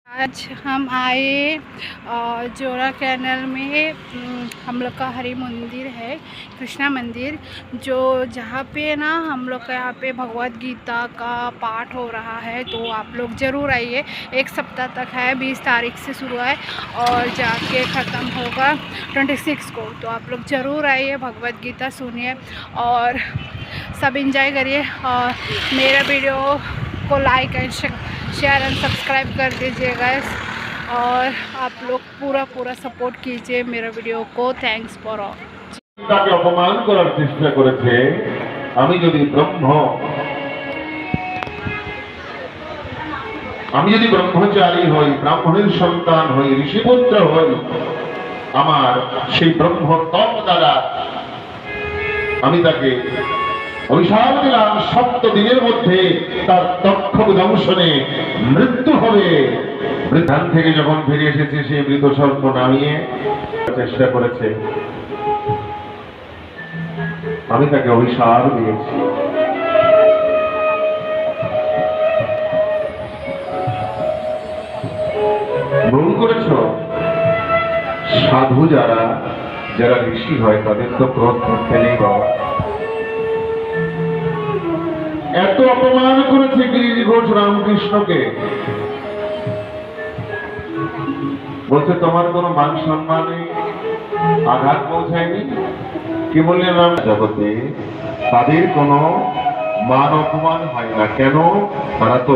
आज हम आए जोरा कैनल में। हम लोग का हरि मंदिर है, कृष्णा मंदिर, जो जहाँ पे ना हम लोग का यहाँ पे भगवत गीता का पाठ हो रहा है। तो आप लोग ज़रूर आइए। एक सप्ताह तक है, 20 तारीख से शुरू है और जाके ख़त्म होगा 26 को। तो आप लोग ज़रूर आइए, भगवत गीता सुनिए और सब इंजॉय करिए। और मेरा वीडियो को like and share and subscribe कर दीजिएगा और आप लोग पूरा सपोर्ट कीजिए मेरा वीडियो को। Thanks for all. তাকে অপমান করার চেষ্টা করেছে। আমি যদি ব্রহ্মচারী হই, ব্রাহ্মণের সন্তান হই, ঋষিপুত্র হই, আমার সেই ব্রহ্ম তপ দ্বারা আমি তাকে অভিশাপ দিলাম 7 দিনের মধ্যে তার তক্ষক দংশনে মৃত্যু হবে। বৃদ্ধান থেকে যখন ফিরে এসেছে সে মৃত সর্প নামিয়ে চেষ্টা করেছে, আমি তাকে অভিশাপ দিয়েছি। ভুল করেছ। সাধু যারা ঋষি হয় তাদের তো ক্রোধ করতে নেই বাবা। এত অপমান করেছে গিরিশ ঘোষ রামকৃষ্ণকে, বলছে তোমার কোনো মান সম্মানে আঘাত পৌঁছায়নি। কি বললেন রাম? জগতে তাদের কোনো মান অপমান হয় না। কেন? তারা তো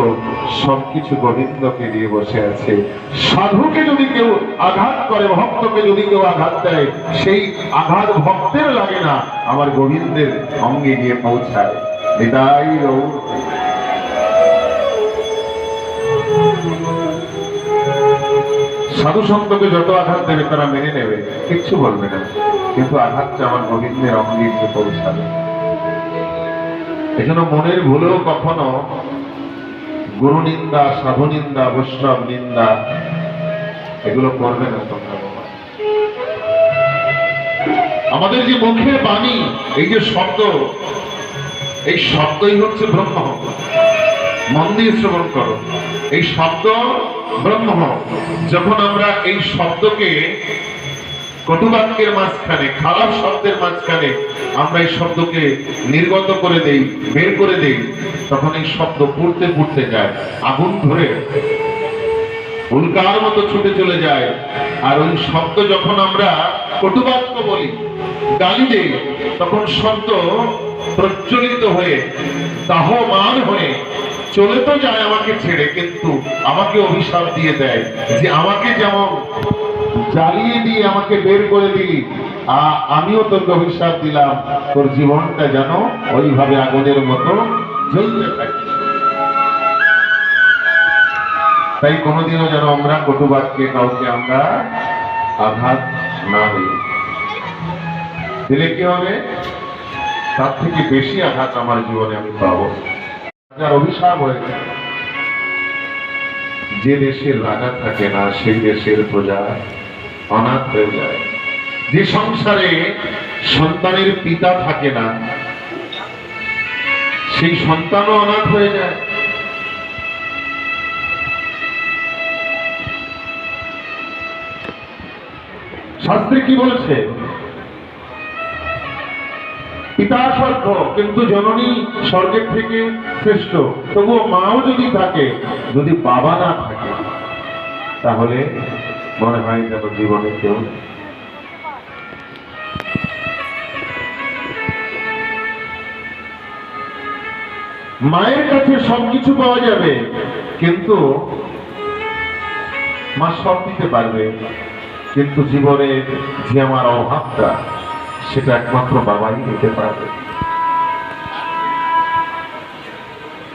সবকিছু গোবিন্দকে দিয়ে বসে আছে। সাধুকে যদি কেউ আঘাত করে, ভক্তকে যদি কেউ আঘাত দেয়, সেই আঘাত ভক্তের লাগে না, আমার গোবিন্দের অঙ্গে গিয়ে পৌঁছায়। নিতাই গৌর। সাধু সন্তকে যত আঘাত দেবে তারা মেনে নেবে, কিচ্ছু বলবে না, কিন্তু আঘাতটা আমার গোবিন্দের অঙ্গে গিয়ে পৌঁছাবে। এজন্য মনের ভুলেও কখনো গুরু নিন্দা, সাধু নিন্দা, বৈষ্ণব নিন্দা এগুলো করবে না তোমরা। আমাদের যে মুখের বাণী, এই যে শব্দ, এই শব্দই হচ্ছে ব্রহ্ম। মন দিয়ে শ্রবণ করো, এই শব্দ ব্রহ্ম। যখন আমরা এই শব্দকে কটুবাক্যের মাঝখানে, খারাপ শব্দের মাঝখানে আমরা এই শব্দকে নির্গত করে দেই, বের করে দেই, তখন এই শব্দ পুড়তে পুড়তে যায়, আগুন ধরে উল্কার মতো ছুটে চলে যায়। আর ওই শব্দ যখন আমরা কটুবাক্য বলি, গালি দেই, তখন শব্দ প্রজ্বলিত হয়ে দাহমান হয়ে চলে তো যায় আমাকে ছেড়ে, কিন্তু আমাকে অভিশাপ দিয়ে দেয় যে আমাকে যেমন জ্বালিয়ে দিয়ে আমাকে বের করে দিলি, আমিও তোকে অভিশাপ দিলাম, তোর জীবনটা যেন ওইভাবে আগুনের মতো জ্বলতে থাকে। তাই কোনোদিনও যেন আমরা কটুবাক্যে কাউকে আমরা আঘাত না হই। দিলে কি হবে? তার থেকে বেশি আঘাত আমার জীবনে আমি পাবো। যার অভিশাপ হয়েছে, যে দেশের রাজা থাকে না সেই দেশের প্রজা অনাথ হয়ে যায়। যে সংসারে সন্তানের পিতা থাকে না সেই সন্তানও অনাথ হয়ে যায়। শাস্ত্রে কি বলেছে? পিতা স্বর্গ, কিন্তু জননী স্বর্গের থেকে শ্রেষ্ঠ। তবুও মাও যদি থাকে, যদি বাবা না থাকে, তাহলে মনে হয় যেন জীবনে কেউ। মায়ের কাছে সবকিছু পাওয়া যাবে, কিন্তু মা সব দিতে পারবে, কিন্তু জীবনে যে আমার অভাবটা, সেটা একমাত্র বাবাই দিতে পারবে।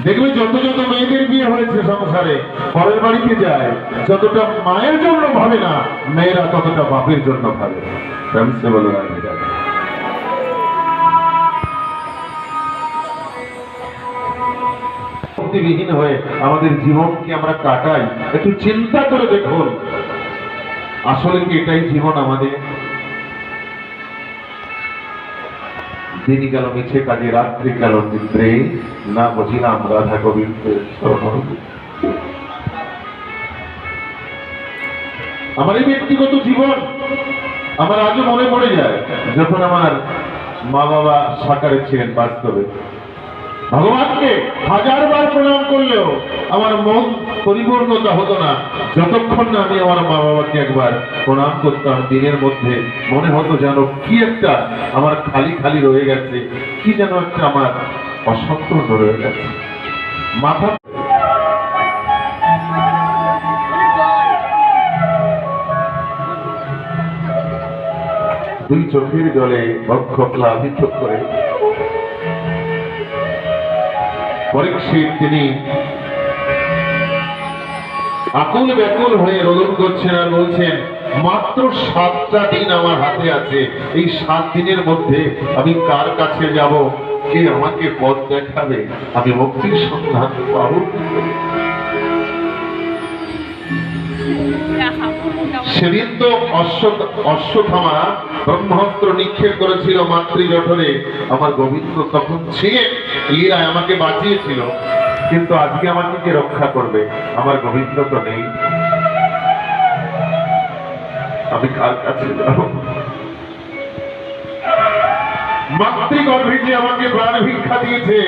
দেখবে যত যত মেয়েদের বিয়ে হয়েছে সংসারে, পরের বাড়িতে যায়, যতটা মায়ের জন্য ভাবে না, মেয়েরা ততটা বাপের জন্য ভাবে। ভক্তিবিহীন হয়ে আমাদের জীবনকে আমরা কাটাই। একটু চিন্তা করে দেখুন, আসলে কি এটাই জীবন আমাদের? দিনই গেল মিছে কাজে, রাত্রি গেল নিদ্রে, না বুঝিলাম রাধা গোবিন্দের শরণ। আমার এই ব্যক্তিগত জীবন আমার আজও মনে পড়ে যায়, যখন আমার মা বাবা সাকারে ছিলেন বাস্তবে। ভগবানকে হাজারবার প্রণাম করলেও আমার মন পরিপূর্ণতা হতো না যতক্ষণ না আমি আমার মা বাবাকে একবার প্রণাম করতাম। দিনের মধ্যে মনে হতো যেন কি একটা আমার খালি খালি রয়ে গেছে, কি যেন একটা আমার অসম্পূর্ণ রয়ে গেছে। মাথা দুই চোখের জলে বক্ষ প্লাবিত করে পরীক্ষিত তিনি আকুল ব্যাকুল হয়ে রোদন করছেন আর বলছেন, মাত্র 7টা দিন আমার হাতে আছে, এই 7 দিনের মধ্যে আমি কার কাছে যাব, কে আমাকে পথ দেখাবে, আমি মুক্তির সন্ধান পাবো। সেদিন তো অশ্বত্থামা ব্রহ্মাস্ত্র নিক্ষেপ করেছিল মাতৃ জঠরে, আমার গোবিন্দ তখন ছিলেন, লীলায় আমাকে বাঁচিয়েছিল, কিন্তু আজকে আমাকে কে রক্ষা করবে? আমার গোবিন্দ তো নেই, আমি কার কাছে যাব? মাতৃগর্ভে যে আমাকে প্রাণ ভিক্ষা দিয়েছে,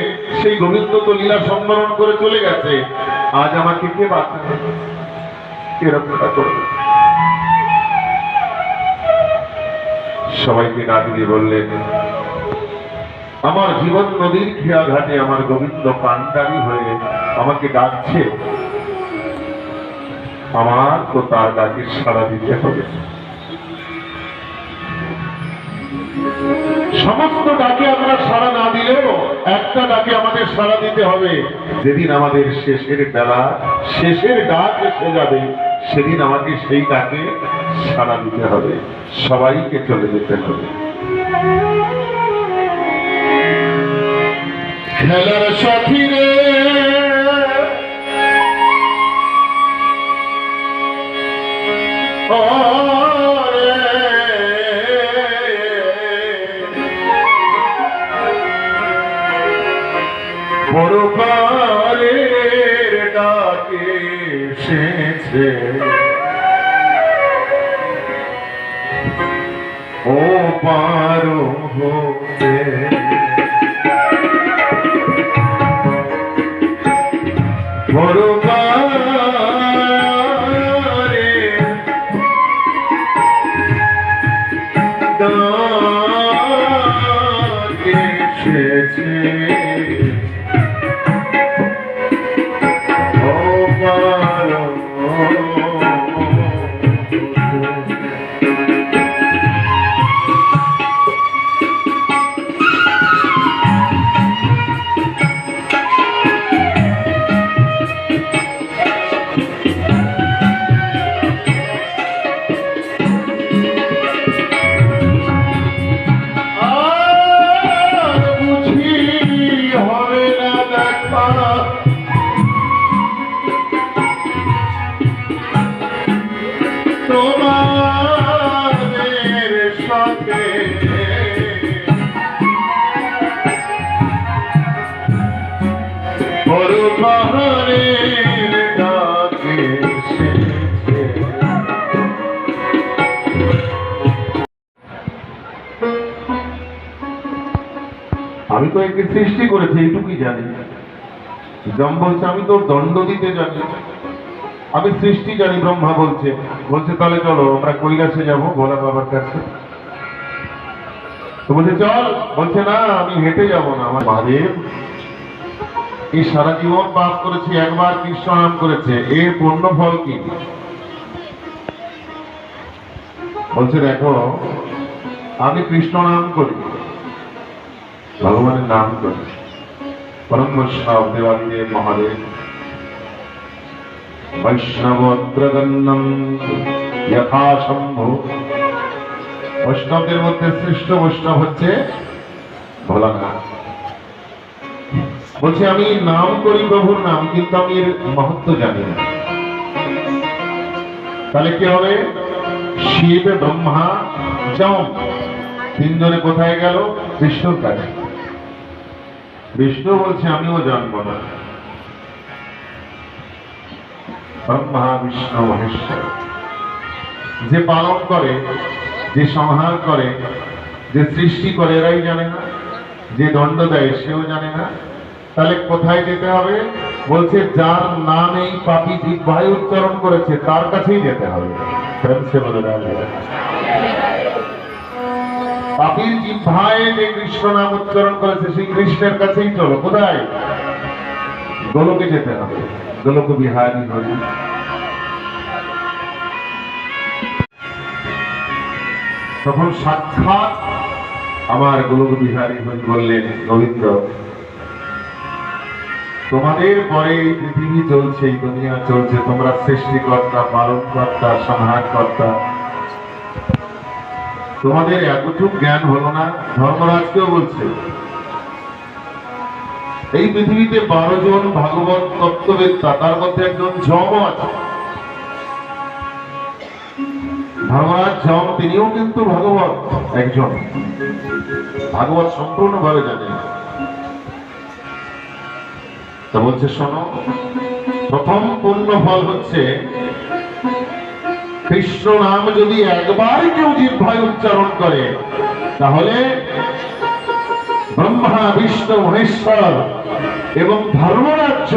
সেই গোবিন্দ তো লীলা সম্বরণ করে চলে গেছে, আজ আমাকে কে বাঁচাবে, কে রক্ষা করবে? সবাইকে ডাক দিয়ে বললেন, আমার জীবন নদীর খেয়া ঘাটে আমার গোবিন্দ কান্ডারি হয়ে আমাকে ডাকছে, আমার তো তার ডাকে সাড়া দিতে হবে। সমস্ত ডাকে আমরা সাড়া না দিলেও একটা ডাকে আমাদের সাড়া দিতে হবে। যেদিন আমাদের শেষের বেলা, শেষের ডাক এসে যাবে, সেদিন আমাকে সেই ডাকে সাড়া দিতে হবে, সবাইকে চলে যেতে হবে। খেলার সাথী রে পরকালের ডাকে এসেছে, ও পার হতে পরকালের ডাকে এসেছে, তোমাদের সাথে পরকালের ডাকে এসেছে। আমি তো একে সৃষ্টি করেছি, এইটুকুই জানি। যম বলছে আমি তো দণ্ড দিতে জানি, আমি সৃষ্টি জানি। ব্রহ্মা বলছে তাহলে চলো আমরা কৈলাসে যাব ভোলা বাবার কাছে। তো বলছে চল, বলছে না আমি হেঁটে যাব না। আমার মহাদেব এই সারা জীবন পাপ করেছি, একবার কৃষ্ণ নাম করেছে, এর পূর্ণ ফল কি? বলছে দেখো আমি কৃষ্ণ নাম করি, ভগবানের নাম করি, পরম বৈষ্ণব দেবাদিদেব মহাদেব বৈষ্ণবদ্রগন্নম যথাসম্ভব। বৈষ্ণবদের মধ্যে শ্রেষ্ঠ বৈষ্ণব হচ্ছে ভোলানাথ। বলছে আমি নাম করি প্রভুর নাম, কিন্তু আমি এর মহত্ব জানি না। তাহলে কি হবে? শিব, ব্রহ্মা, যম তিনজনে কোথায় গেল? বিষ্ণুর কাছে। বিষ্ণু বলছে আমিও জানবো না। ব্রহ্মা, বিষ্ণু, মহেশ্বর যে পালন করে, যে সংহার করে, যে সৃষ্টি করে এরাই জানে না, যে দণ্ড দেয় সেও জানে না। তাহলে কোথায় যেতে হবে? বলছে যার নাম এই পাপী জিহ্বায় উচ্চারণ করেছে তার কাছেই যেতে হবে। প্রেম সে বলে রাধে। পাপীর জিহ্বায় যে কৃষ্ণ নাম উচ্চারণ করেছে সেই কৃষ্ণের কাছেই চলো। কোথায়? গোলকে যেতে হবে। গোলক বিহারী হরি। তখন সাক্ষাৎ আমার গোলক বিহারী হরি বললেন, গোবিন্দ, তোমাদের পরে এই পৃথিবী চলছে, এই দুনিয়া চলছে, তোমরা সৃষ্টিকর্তা, পালনকর্তা, সংহারকর্তা, তোমাদের এতটুকু জ্ঞান হলো না? ধর্মরাজকেও বলছে এই পৃথিবীতে 12 জন ভাগবত তত্ত্ববেত্তা, তার মধ্যে একজন যম আছে। ধর্মরাজ যম, তিনিও কিন্তু ভাগবত একজন, ভাগবত সম্পূর্ণভাবে জানেন। তা বলছে শোনো, প্রথম পূর্ণ ফল হচ্ছে কৃষ্ণ নাম যদি একবার কেউ জিহ্বায় উচ্চারণ করে তাহলে ব্রহ্মা, বিষ্ণু, মহেশ্বর এবং ধর্মরাজ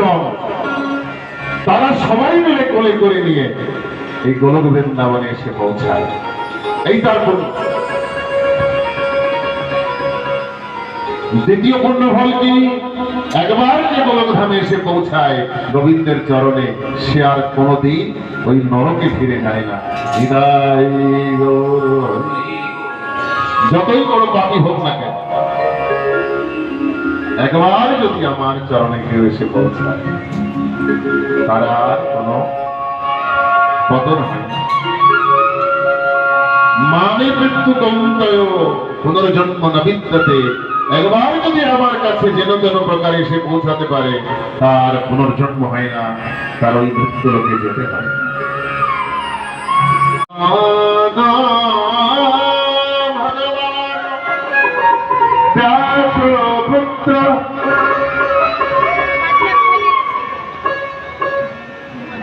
তারা সবাই মিলে কোলে করে নিয়ে এই গোলক বৃন্দাবনে এসে পৌঁছায়। এই তার পূর্ণ। দ্বিতীয় পূর্ণ ফল কি? একবার যে গোলকধামে এসে পৌঁছায় গোবিন্দের চরণে, সে আর কোনদিন ওই নরকে ফিরে যায় না। হৃদয় যতই বড় পাপী হোক না কেন, একবার যদি আমার চরণে কেউ এসে পৌঁছায় তার আর কোনো পতন হয় না। মানে মৃত্যু কৌন্তয় পুনর্জন্ম ন বিদ্যতে। একবার যদি আমার কাছে যেন যেন প্রকারে এসে পৌঁছাতে পারে তার পুনর্জন্ম হয় না, তার ওই মৃত্যু লোকে যেতে হয়।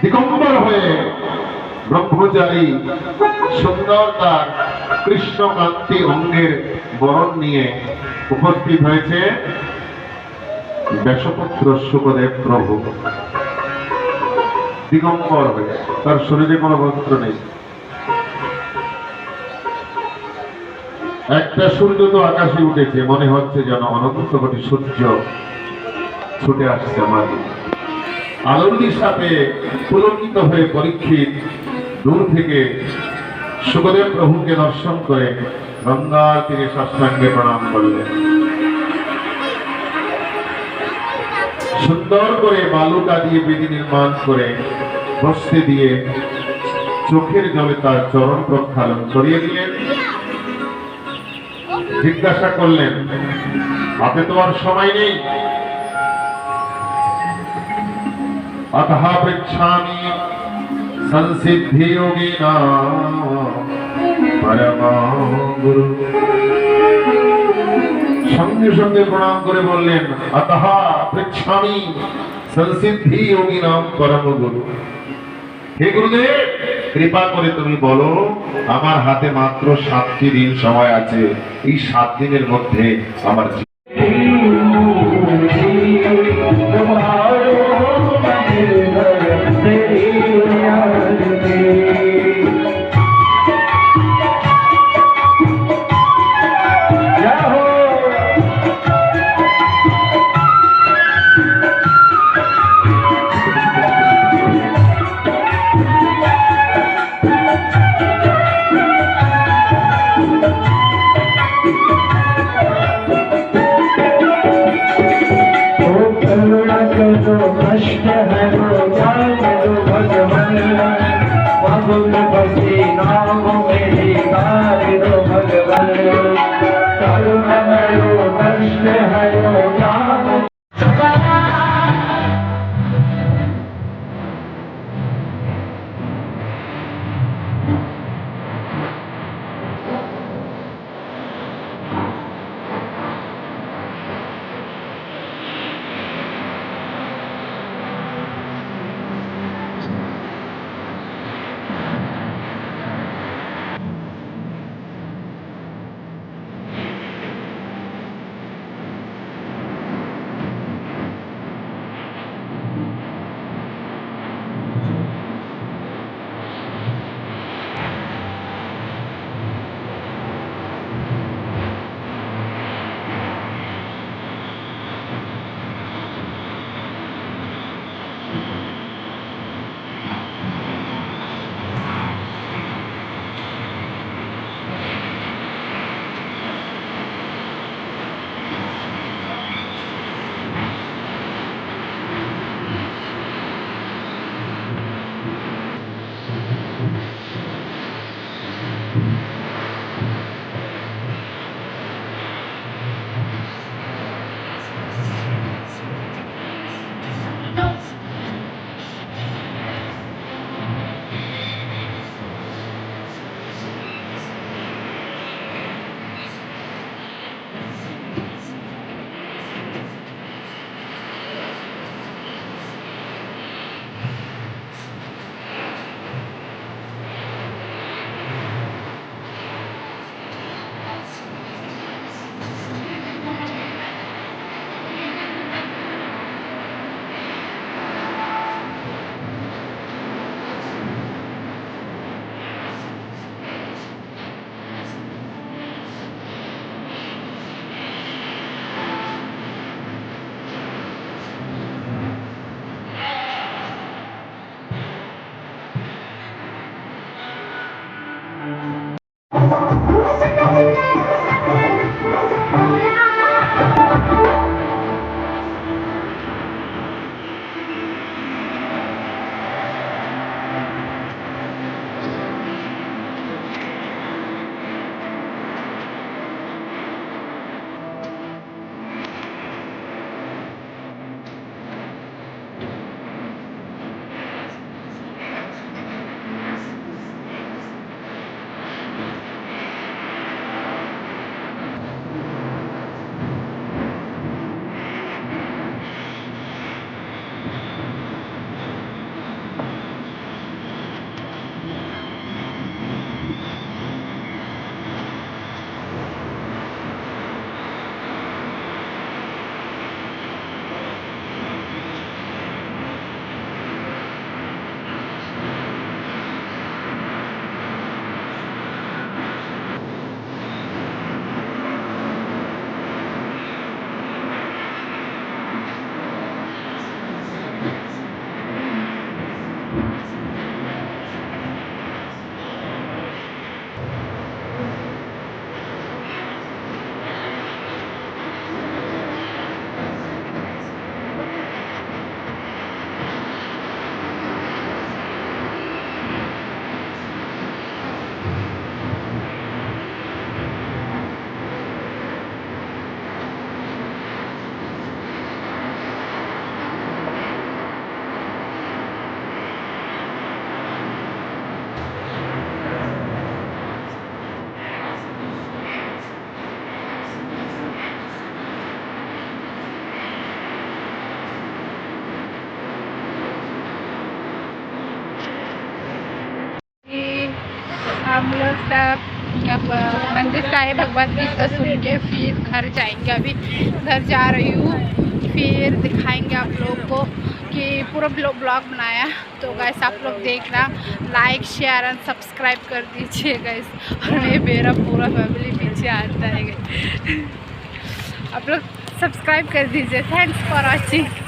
দিগম্বর হয়ে ব্রহ্মচারী সুন্দর তার কৃষ্ণকান্তি অঙ্গের বরণ নিয়ে উপস্থিত হয়েছে ব্যাসপুত্র শুকদেব প্রভু। দিগম্বর হয়ে, তার শরীরে কোনো বস্ত্র নেই। একটা সূর্য তো আকাশে উঠেছে, মনে হচ্ছে যেন অনন্ত কোটি সূর্য ছুটে আসছে আমার। আলোর সাথে পুলকিত হয়ে পরীক্ষিত দূর থেকে শুকদেব প্রভুকে দর্শন করে গঙ্গার তীরে সাষ্টাঙ্গে প্রণাম করলেন। সুন্দর করে বালুকা দিয়ে বেদি নির্মাণ করে বসতে দিয়ে চোখের জলে তার চরণ প্রক্ষালন করিয়ে দিলেন। জিজ্ঞাসা করলেন, হাতে তো আর সময় নেই। अतः पृच्छामि संसिद्धि योगिना परमा गुरु। সঙ্গে সঙ্গে প্রণাম করে বললেন, अतः पृच्छामि संसिद्धि योगिना परम गुरु। হে গুরুদেব, কৃপা করে তুমি বলো, আমার হাতে মাত্র 7টি দিন সময় আছে। এই 7 দিনের মধ্যে আমার हम लोग सब मंदिर का है भगवत गीता सुन के फिर घर जाएंगे। अभी घर जा रही हूँ, फिर दिखाएंगे आप लोग को कि पूरा ब्लॉग बनाया। तो गैस आप लोग देखना, लाइक शेयर एंड सब्सक्राइब कर दीजिए गैस। और मेरा पूरा फैमिली पीछे आता है। आप लोग सब्सक्राइब कर दीजिए। Thanks for watching.